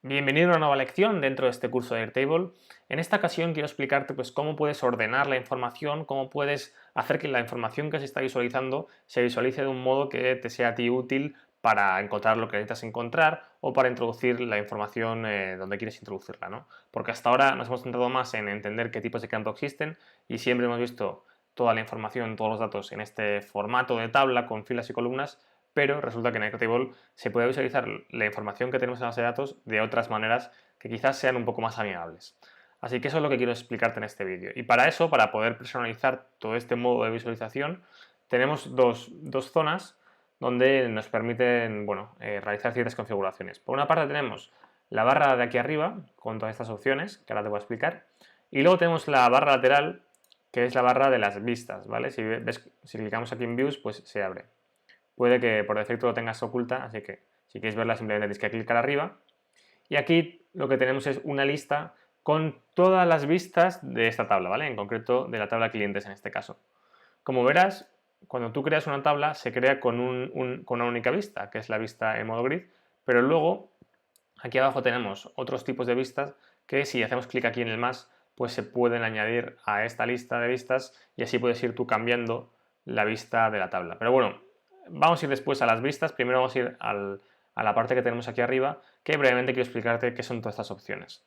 Bienvenido a una nueva lección dentro de este curso de Airtable. En esta ocasión quiero explicarte cómo puedes ordenar la información, cómo puedes hacer que la información que se está visualizando se visualice de un modo que te sea a ti útil para encontrar lo que necesitas encontrar o para introducir la información donde quieres introducirla, ¿no? Porque hasta ahora nos hemos centrado más en entender qué tipos de campo existen y siempre hemos visto toda la información, todos los datos en este formato de tabla con filas y columnas, pero resulta que en Airtable se puede visualizar la información que tenemos en la base de datos de otras maneras que quizás sean un poco más amigables. Así que eso es lo que quiero explicarte en este vídeo. Y para eso, para poder personalizar todo este modo de visualización, tenemos dos zonas donde nos permiten realizar ciertas configuraciones. Por una parte tenemos la barra de aquí arriba, con todas estas opciones, que ahora te voy a explicar, y luego tenemos la barra lateral, que es la barra de las vistas, ¿vale? Si clicamos aquí en Views, pues se abre. Puede que por defecto lo tengas oculta, así que si quieres verla simplemente tienes que clicar arriba. Y aquí lo que tenemos es una lista con todas las vistas de esta tabla, ¿vale? En concreto de la tabla clientes en este caso. Como verás, cuando tú creas una tabla se crea con una única vista, que es la vista en modo grid, pero luego aquí abajo tenemos otros tipos de vistas que si hacemos clic aquí en el más, pues se pueden añadir a esta lista de vistas y así puedes ir tú cambiando la vista de la tabla. Pero bueno, vamos a ir después a las vistas. Primero vamos a ir a la parte que tenemos aquí arriba, que brevemente quiero explicarte qué son todas estas opciones.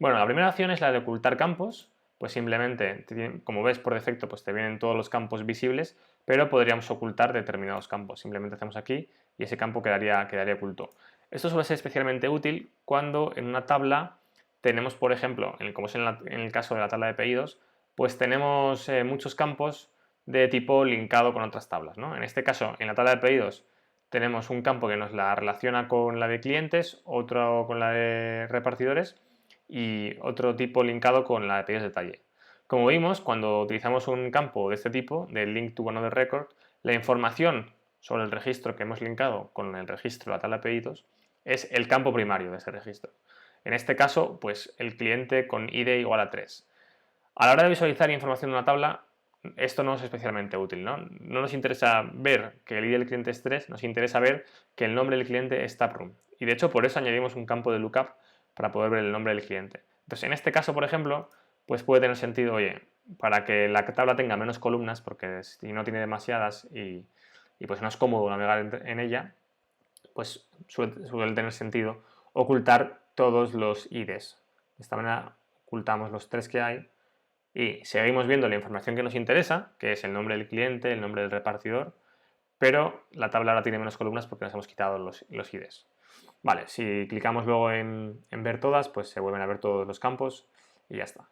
Bueno, la primera opción es la de ocultar campos. Pues simplemente, como ves por defecto, pues te vienen todos los campos visibles, pero podríamos ocultar determinados campos. Simplemente hacemos aquí y ese campo quedaría oculto. Esto suele ser especialmente útil cuando en una tabla tenemos, por ejemplo, como es en el caso de la tabla de pedidos, pues tenemos muchos campos de tipo linkado con otras tablas, ¿no? En este caso, en la tabla de pedidos tenemos un campo que nos la relaciona con la de clientes, otro con la de repartidores y otro tipo linkado con la de pedidos de detalle. Como vimos, cuando utilizamos un campo de este tipo, de link to another record, la información sobre el registro que hemos linkado con el registro de la tabla de pedidos es el campo primario de ese registro. En este caso, pues el cliente con ID igual a 3. A la hora de visualizar información de una tabla, esto no es especialmente útil, ¿no? No nos interesa ver que el ID del cliente es 3, nos interesa ver que el nombre del cliente es taproom. Y de hecho, por eso añadimos un campo de lookup para poder ver el nombre del cliente. Entonces, en este caso, por ejemplo, pues puede tener sentido, oye, para que la tabla tenga menos columnas, porque si no tiene demasiadas y pues no es cómodo navegar en ella, pues suele tener sentido ocultar todos los IDs. De esta manera ocultamos los 3 que hay y seguimos viendo la información que nos interesa, que es el nombre del cliente, el nombre del repartidor, pero la tabla ahora tiene menos columnas porque nos hemos quitado los IDs. Vale, si clicamos luego en ver todas, pues se vuelven a ver todos los campos y ya está.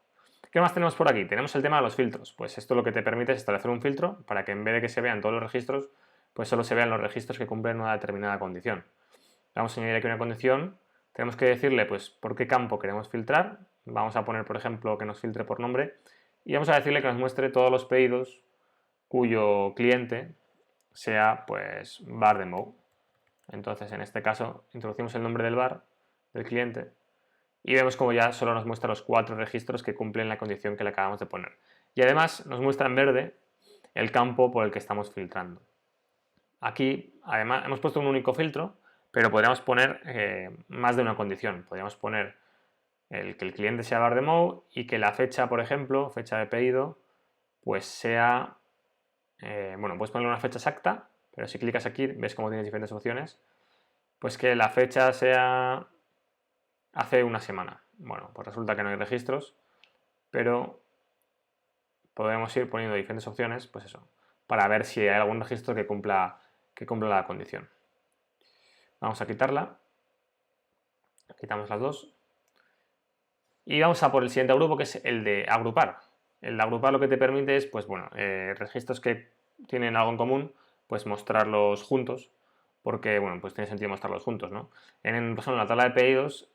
¿Qué más tenemos por aquí? Tenemos el tema de los filtros. Pues esto lo que te permite es establecer un filtro para que en vez de que se vean todos los registros, pues solo se vean los registros que cumplen una determinada condición. Vamos a añadir aquí una condición. Tenemos que decirle pues por qué campo queremos filtrar. Vamos a poner, por ejemplo, que nos filtre por nombre y vamos a decirle que nos muestre todos los pedidos cuyo cliente sea pues bar de Moe. Entonces, en este caso, introducimos el nombre del bar del cliente y vemos como ya solo nos muestra los 4 registros que cumplen la condición que le acabamos de poner. Y además nos muestra en verde el campo por el que estamos filtrando. Aquí, además, hemos puesto un único filtro, pero podríamos poner más de una condición. Podríamos poner que el cliente sea bar de Moe y que la fecha, por ejemplo, fecha de pedido, pues sea, puedes ponerle una fecha exacta, pero si clicas aquí ves cómo tienes diferentes opciones, pues que la fecha sea hace una semana. Bueno, pues resulta que no hay registros, pero podemos ir poniendo diferentes opciones, pues eso, para ver si hay algún registro que cumpla la condición. Vamos a quitarla, quitamos las dos y vamos a por el siguiente grupo, que es el de agrupar. El de agrupar lo que te permite es, pues bueno, registros que tienen algo en común, pues mostrarlos juntos, porque, bueno, pues tiene sentido mostrarlos juntos, ¿no? Por ejemplo, en la tabla de pedidos,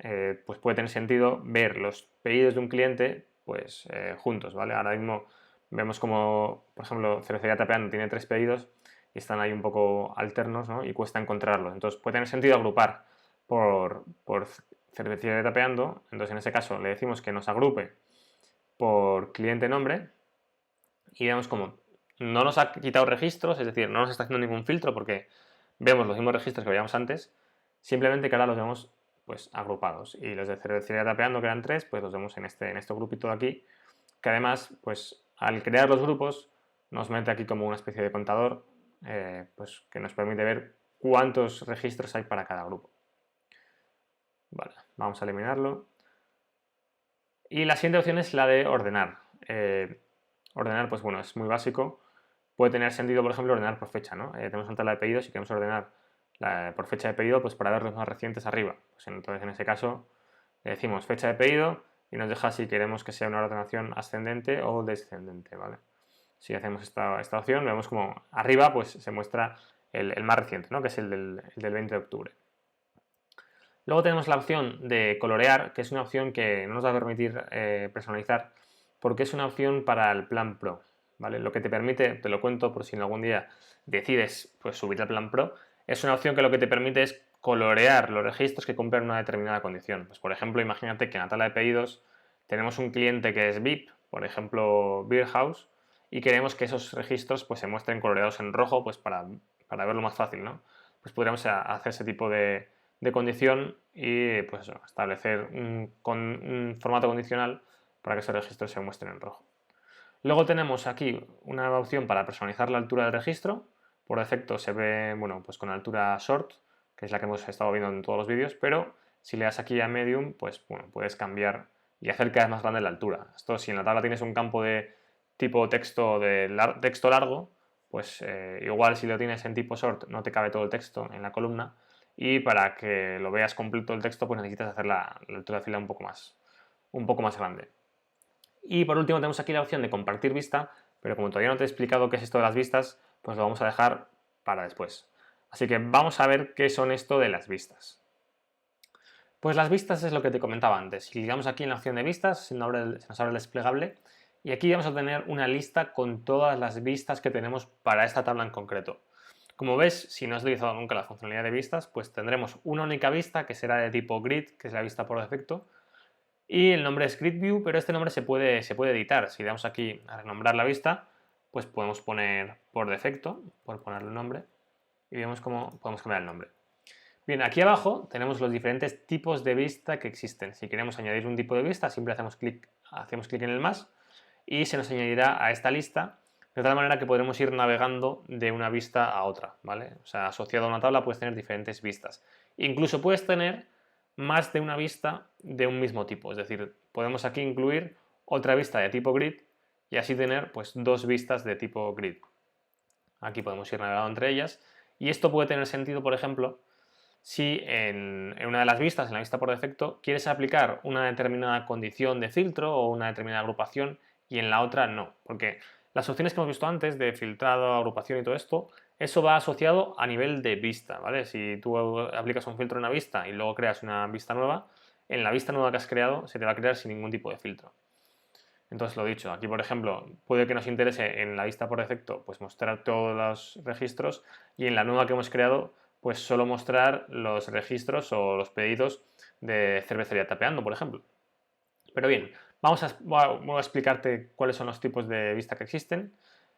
pues puede tener sentido ver los pedidos de un cliente, pues juntos, ¿vale? Ahora mismo vemos como, por ejemplo, Cervecería Tapeando tiene 3 pedidos y están ahí un poco alternos, ¿no? Y cuesta encontrarlos. Entonces puede tener sentido agrupar por Cervecería Tapeando. Entonces en ese caso le decimos que nos agrupe por cliente nombre y vemos como no nos ha quitado registros, es decir, no nos está haciendo ningún filtro porque vemos los mismos registros que veíamos antes, simplemente que ahora los vemos pues agrupados. Y los de cervecería tapeando, que eran 3, pues los vemos en este grupito de aquí, que además, pues al crear los grupos, nos mete aquí como una especie de contador, pues que nos permite ver cuántos registros hay para cada grupo. Vale, vamos a eliminarlo. Y la siguiente opción es la de ordenar. Ordenar, pues bueno, es muy básico. Puede tener sentido, por ejemplo, ordenar por fecha, ¿no? Tenemos una tabla de pedidos y queremos ordenar por fecha de pedido, pues para ver los más recientes arriba. Pues entonces, en ese caso, le decimos fecha de pedido y nos deja si queremos que sea una ordenación ascendente o descendente, ¿vale? Si hacemos esta opción, vemos como arriba pues se muestra el más reciente, ¿no? Que es el del 20 de octubre. Luego tenemos la opción de colorear, que es una opción que no nos va a permitir personalizar, porque es una opción para el plan Pro, ¿vale? Lo que te permite, te lo cuento por si en algún día decides pues, subir al plan Pro, es una opción que lo que te permite es colorear los registros que cumplen una determinada condición. Pues, por ejemplo, imagínate que en la tabla de pedidos tenemos un cliente que es VIP, por ejemplo, Beer House, y queremos que esos registros pues, se muestren coloreados en rojo pues, para verlo más fácil, ¿no? Pues podríamos hacer ese tipo de condición y pues eso, establecer un formato condicional para que esos registros se muestren en rojo. Luego tenemos aquí una opción para personalizar la altura del registro. Por defecto se ve, bueno, pues con altura short, que es la que hemos estado viendo en todos los vídeos, pero si le das aquí a medium, pues bueno, puedes cambiar y hacer cada vez más grande la altura. Esto, si en la tabla tienes un campo de tipo texto texto largo, pues igual si lo tienes en tipo short no te cabe todo el texto en la columna, y para que lo veas completo el texto pues necesitas hacer la altura de fila un poco más grande. Y por último tenemos aquí la opción de compartir vista, pero como todavía no te he explicado qué es esto de las vistas, pues lo vamos a dejar para después. Así que vamos a ver qué son esto de las vistas. Pues las vistas es lo que te comentaba antes. Si clicamos aquí en la opción de vistas, se nos abre el desplegable y aquí vamos a tener una lista con todas las vistas que tenemos para esta tabla en concreto. Como ves, si no has utilizado nunca la funcionalidad de vistas, pues tendremos una única vista que será de tipo grid, que es la vista por defecto, y el nombre es Grid View, pero este nombre se puede editar. Si le damos aquí a renombrar la vista, pues podemos poner por defecto, por ponerle un nombre, y vemos cómo podemos cambiar el nombre. Bien, aquí abajo tenemos los diferentes tipos de vista que existen. Si queremos añadir un tipo de vista, siempre hacemos clic en el más y se nos añadirá a esta lista, de tal manera que podremos ir navegando de una vista a otra, ¿vale? O sea, asociado a una tabla puedes tener diferentes vistas. Incluso puedes tener más de una vista de un mismo tipo, es decir, podemos aquí incluir otra vista de tipo grid y así tener pues dos vistas de tipo grid. Aquí podemos ir navegando entre ellas y esto puede tener sentido, por ejemplo, si en una de las vistas, en la vista por defecto, quieres aplicar una determinada condición de filtro o una determinada agrupación y en la otra no, porque las opciones que hemos visto antes de filtrado, agrupación y todo esto, eso va asociado a nivel de vista, ¿vale? Si tú aplicas un filtro en una vista y luego creas una vista nueva, en la vista nueva que has creado se te va a crear sin ningún tipo de filtro. Entonces, lo dicho, aquí por ejemplo, puede que nos interese en la vista por defecto pues mostrar todos los registros y en la nueva que hemos creado pues solo mostrar los registros o los pedidos de cervecería tapeando, por ejemplo. Pero bien, voy a explicarte cuáles son los tipos de vista que existen.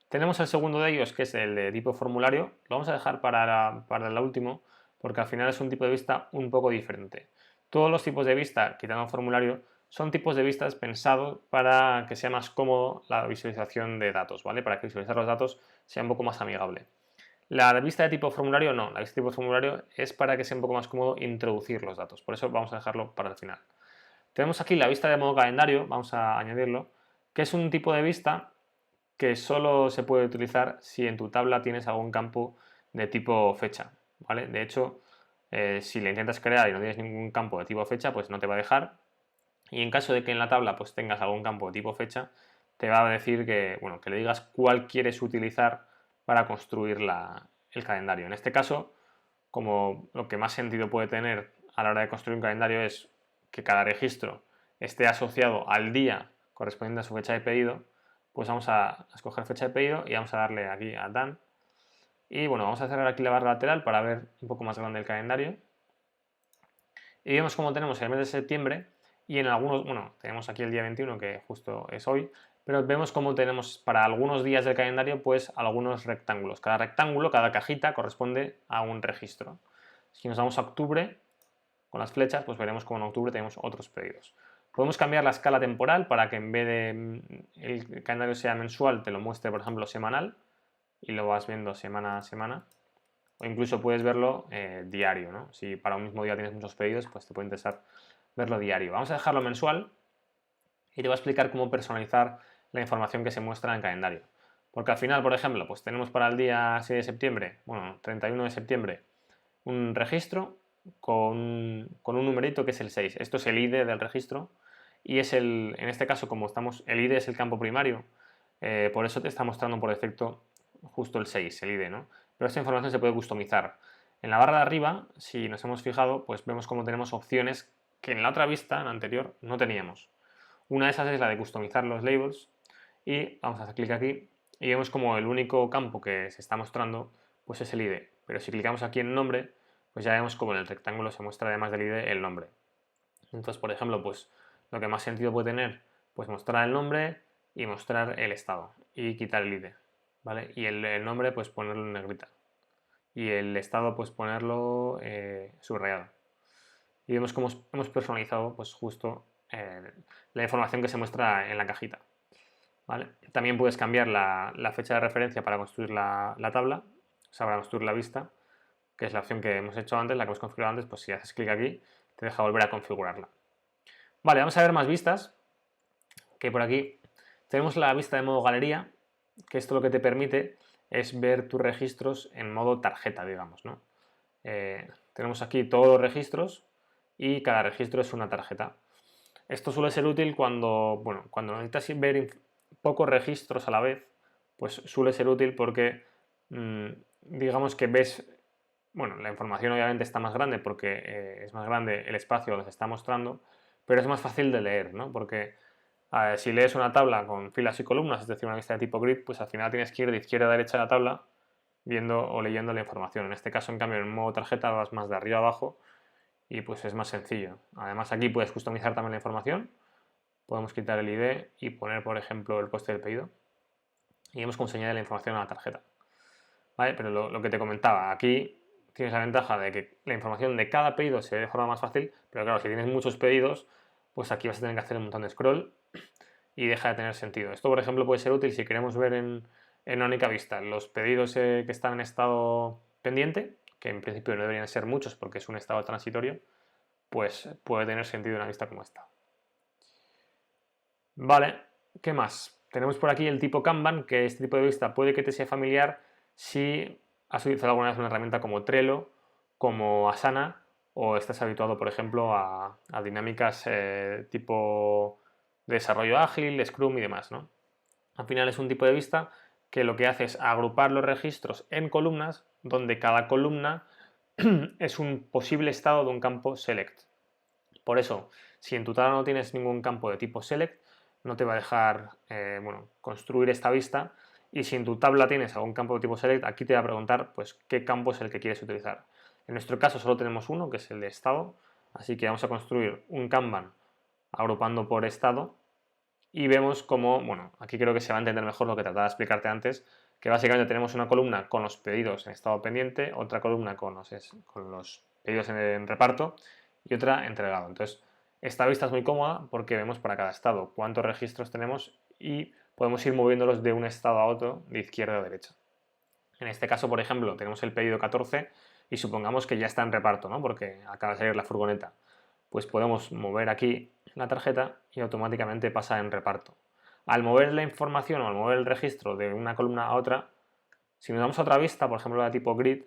Tenemos el segundo de ellos, que es el de tipo formulario. Lo vamos a dejar para el último, porque al final es un tipo de vista un poco diferente. Todos los tipos de vista, quitando el formulario, son tipos de vistas pensados para que sea más cómodo la visualización de datos, ¿vale? Para que visualizar los datos sea un poco más amigable. La vista de tipo formulario no, la vista de tipo formulario es para que sea un poco más cómodo introducir los datos, por eso vamos a dejarlo para el final. Tenemos aquí la vista de modo calendario, vamos a añadirlo, que es un tipo de vista que solo se puede utilizar si en tu tabla tienes algún campo de tipo fecha, ¿vale? De hecho, si le intentas crear y no tienes ningún campo de tipo fecha, pues no te va a dejar. Y en caso de que en la tabla pues tengas algún campo de tipo fecha, te va a decir que, bueno, que le digas cuál quieres utilizar para construir el calendario. En este caso, como lo que más sentido puede tener a la hora de construir un calendario es que cada registro esté asociado al día correspondiente a su fecha de pedido, pues vamos a escoger fecha de pedido y vamos a darle aquí a Done. Y bueno, vamos a cerrar aquí la barra lateral para ver un poco más grande el calendario. Y vemos cómo tenemos el mes de septiembre y en algunos, bueno, tenemos aquí el día 21 que justo es hoy, pero vemos cómo tenemos para algunos días del calendario pues algunos rectángulos. Cada rectángulo, cada cajita corresponde a un registro. Si nos vamos a octubre, con las flechas, pues veremos como en octubre tenemos otros pedidos. Podemos cambiar la escala temporal para que en vez de el calendario sea mensual, te lo muestre, por ejemplo, semanal y lo vas viendo semana a semana. O incluso puedes verlo diario, ¿no? Si para un mismo día tienes muchos pedidos, pues te puede interesar verlo diario. Vamos a dejarlo mensual y te voy a explicar cómo personalizar la información que se muestra en calendario. Porque al final, por ejemplo, pues tenemos para el día 6 de septiembre, bueno, 31 de septiembre, un registro con un numerito que es el 6. Esto es el ID del registro y es en este caso, como el ID es el campo primario, por eso te está mostrando por defecto justo el 6, el ID, ¿no? Pero esta información se puede customizar. En la barra de arriba, si nos hemos fijado, pues vemos cómo tenemos opciones que en la otra vista, en la anterior, no teníamos. Una de esas es la de customizar los labels y vamos a hacer clic aquí y vemos como el único campo que se está mostrando pues es el ID. Pero si clicamos aquí en nombre, pues ya vemos como en el rectángulo se muestra además del ID el nombre. Entonces, por ejemplo, pues lo que más sentido puede tener, pues mostrar el nombre y mostrar el estado y quitar el ID, ¿vale? Y el nombre pues ponerlo en negrita y el estado pues ponerlo subrayado. Y vemos cómo hemos personalizado pues justo la información que se muestra en la cajita. ¿Vale? También puedes cambiar la fecha de referencia para construir la tabla, o sea, para construir la vista, que es la opción que hemos hecho antes, la que hemos configurado antes, pues si haces clic aquí, te deja volver a configurarla. Vale, vamos a ver más vistas, que por aquí tenemos la vista de modo galería, que esto lo que te permite es ver tus registros en modo tarjeta, digamos, ¿no? Tenemos aquí todos los registros y cada registro es una tarjeta. Esto suele ser útil cuando necesitas ver pocos registros a la vez, pues suele ser útil porque digamos que ves, bueno, la información obviamente está más grande porque es más grande el espacio donde se está mostrando, pero es más fácil de leer, ¿no? Porque si lees una tabla con filas y columnas, es decir, una vista de tipo grid, pues al final tienes que ir de izquierda a derecha de la tabla viendo o leyendo la información. En este caso, en cambio, en modo tarjeta vas más de arriba a abajo y pues es más sencillo. Además, aquí puedes customizar también la información. Podemos quitar el ID y poner, por ejemplo, el coste del pedido. Y vemos cómo se añade la información a la tarjeta. ¿Vale? Pero lo que te comentaba, aquí tienes la ventaja de que la información de cada pedido se ve de forma más fácil, pero claro, si tienes muchos pedidos, pues aquí vas a tener que hacer un montón de scroll y deja de tener sentido. Esto, por ejemplo, puede ser útil si queremos ver en una única vista los pedidos que están en estado pendiente, que en principio no deberían ser muchos porque es un estado transitorio, pues puede tener sentido una vista como esta. Vale, ¿qué más? Tenemos por aquí el tipo Kanban, que este tipo de vista puede que te sea familiar si has utilizado alguna vez una herramienta como Trello, como Asana, o estás habituado, por ejemplo, a dinámicas tipo desarrollo ágil, Scrum y demás, ¿no? Al final es un tipo de vista que lo que hace es agrupar los registros en columnas, donde cada columna es un posible estado de un campo select. Por eso, si en tu tabla no tienes ningún campo de tipo select, no te va a dejar construir esta vista, y si en tu tabla tienes algún campo de tipo select, aquí te va a preguntar pues, qué campo es el que quieres utilizar. En nuestro caso solo tenemos uno, que es el de estado, así que vamos a construir un Kanban agrupando por estado y vemos cómo, bueno, aquí creo que se va a entender mejor lo que trataba de explicarte antes, que básicamente tenemos una columna con los pedidos en estado pendiente, otra columna con los pedidos en reparto y otra entregado. Entonces, esta vista es muy cómoda porque vemos para cada estado cuántos registros tenemos y podemos ir moviéndolos de un estado a otro, de izquierda a derecha. En este caso, por ejemplo, tenemos el pedido 14 y supongamos que ya está en reparto, ¿no? Porque acaba de salir la furgoneta. Pues podemos mover aquí la tarjeta y automáticamente pasa en reparto. Al mover la información o al mover el registro de una columna a otra, si nos damos a otra vista, por ejemplo la tipo grid,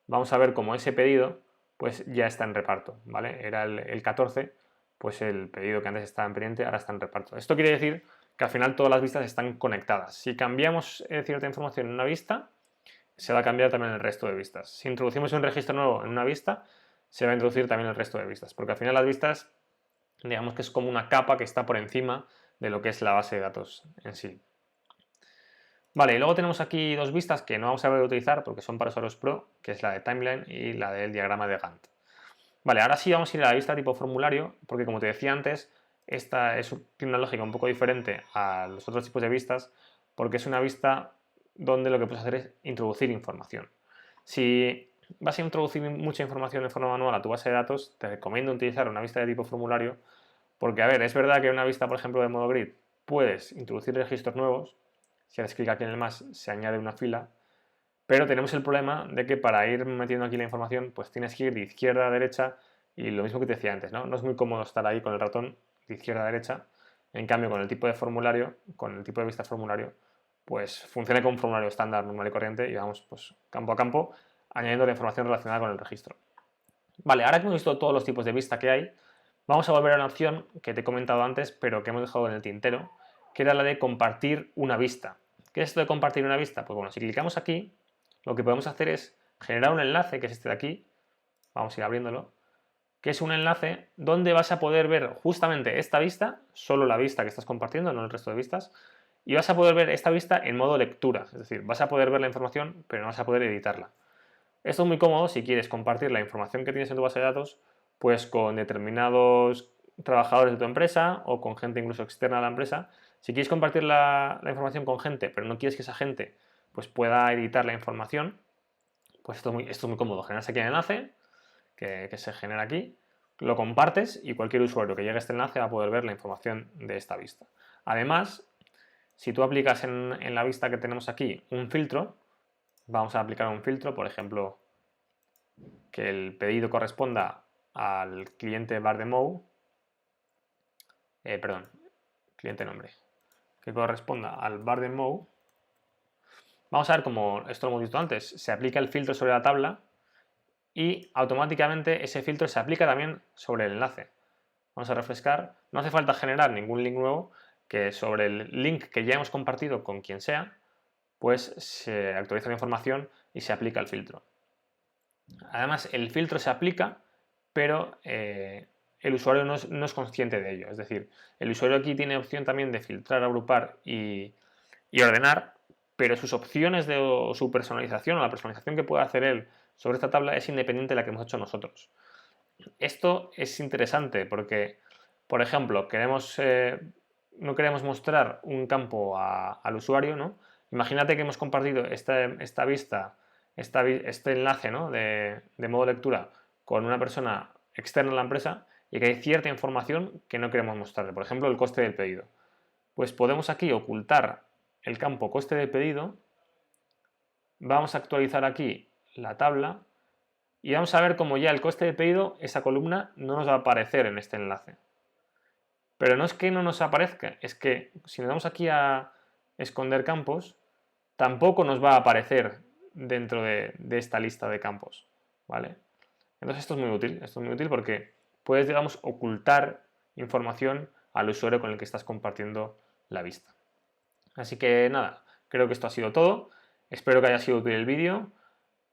vamos a ver cómo ese pedido pues ya está en reparto, ¿vale? Era el 14, pues el pedido que antes estaba en pendiente ahora está en reparto. Esto quiere decir que al final todas las vistas están conectadas. Si cambiamos cierta información en una vista, se va a cambiar también el resto de vistas. Si introducimos un registro nuevo en una vista, se va a introducir también el resto de vistas, porque al final las vistas, digamos que es como una capa que está por encima de lo que es la base de datos en sí. Vale, y luego tenemos aquí dos vistas que no vamos a utilizar porque son para usuarios pro, que es la de timeline y la del diagrama de Gantt. Vale, ahora sí vamos a ir a la vista tipo formulario, porque como te decía antes, esta tiene una lógica un poco diferente a los otros tipos de vistas, porque es una vista donde lo que puedes hacer es introducir información. Si vas a introducir mucha información de forma manual a tu base de datos, te recomiendo utilizar una vista de tipo formulario, porque, a ver, es verdad que en una vista, por ejemplo, de modo grid, puedes introducir registros nuevos, si haces clic aquí en el más, se añade una fila, pero tenemos el problema de que para ir metiendo aquí la información, pues tienes que ir de izquierda a derecha, y lo mismo que te decía antes, ¿no? No es muy cómodo estar ahí con el ratón de izquierda a derecha. En cambio, con el tipo de formulario, con el tipo de vista formulario, pues funciona como un formulario estándar, normal y corriente, y vamos pues campo a campo, añadiendo la información relacionada con el registro. Vale, ahora que hemos visto todos los tipos de vista que hay, vamos a volver a una opción que te he comentado antes, pero que hemos dejado en el tintero, que era la de compartir una vista. ¿Qué es esto de compartir una vista? Pues bueno, si clicamos aquí, lo que podemos hacer es generar un enlace, que es este de aquí, vamos a ir abriéndolo, que es un enlace donde vas a poder ver justamente esta vista, solo la vista que estás compartiendo, no el resto de vistas, y vas a poder ver esta vista en modo lectura, es decir, vas a poder ver la información, pero no vas a poder editarla. Esto es muy cómodo si quieres compartir la información que tienes en tu base de datos, pues con determinados trabajadores de tu empresa o con gente incluso externa a la empresa. Si quieres compartir la información con gente, pero no quieres que esa gente pues pueda editar la información, pues esto es muy cómodo. Generas aquí el enlace que se genera aquí, lo compartes y cualquier usuario que llegue a este enlace va a poder ver la información de esta vista. Además, si tú aplicas en la vista que tenemos aquí un filtro, vamos a aplicar un filtro, por ejemplo, que el pedido corresponda al cliente Bardemou, perdón, cliente nombre, que corresponda al Bardemou. Vamos a ver cómo esto lo hemos visto antes, se aplica el filtro sobre la tabla y automáticamente ese filtro se aplica también sobre el enlace. Vamos a refrescar, no hace falta generar ningún link nuevo, que sobre el link que ya hemos compartido con quien sea, pues se actualiza la información y se aplica el filtro. Además, el filtro se aplica, pero el usuario no es consciente de ello. Es decir, el usuario aquí tiene opción también de filtrar, agrupar y ordenar, pero sus opciones o su personalización o la personalización que pueda hacer él sobre esta tabla es independiente de la que hemos hecho nosotros. Esto es interesante porque, por ejemplo, no queremos mostrar un campo al usuario, ¿no? Imagínate que hemos compartido esta vista, este enlace, ¿no? de modo lectura con una persona externa a la empresa y que hay cierta información que no queremos mostrarle. Por ejemplo, el coste del pedido. Pues podemos aquí ocultar el campo coste de pedido, vamos a actualizar aquí la tabla y vamos a ver cómo ya el coste de pedido, esa columna, no nos va a aparecer en este enlace. Pero no es que no nos aparezca, es que si nos damos aquí a esconder campos, tampoco nos va a aparecer dentro de esta lista de campos, ¿vale? Entonces esto es muy útil porque puedes, digamos, ocultar información al usuario con el que estás compartiendo la vista. Así que nada, creo que esto ha sido todo. Espero que haya sido útil el vídeo.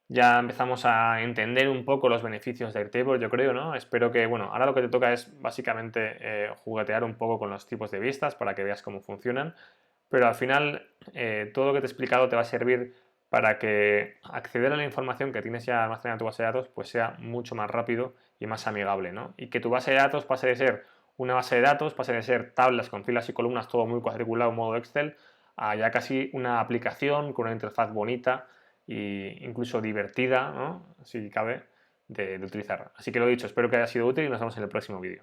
Ya empezamos a entender un poco los beneficios de Airtable, yo creo, ¿no? Espero que, bueno, ahora lo que te toca es básicamente juguetear un poco con los tipos de vistas para que veas cómo funcionan, pero al final todo lo que te he explicado te va a servir para que acceder a la información que tienes ya almacenada en tu base de datos pues sea mucho más rápido y más amigable, ¿no? Y que tu base de datos pase de ser una base de datos, pase de ser tablas con filas y columnas, todo muy cuadriculado en modo Excel, a ya casi una aplicación con una interfaz bonita e incluso divertida, ¿no? Si cabe, de utilizar. Así que lo dicho, espero que haya sido útil y nos vemos en el próximo vídeo.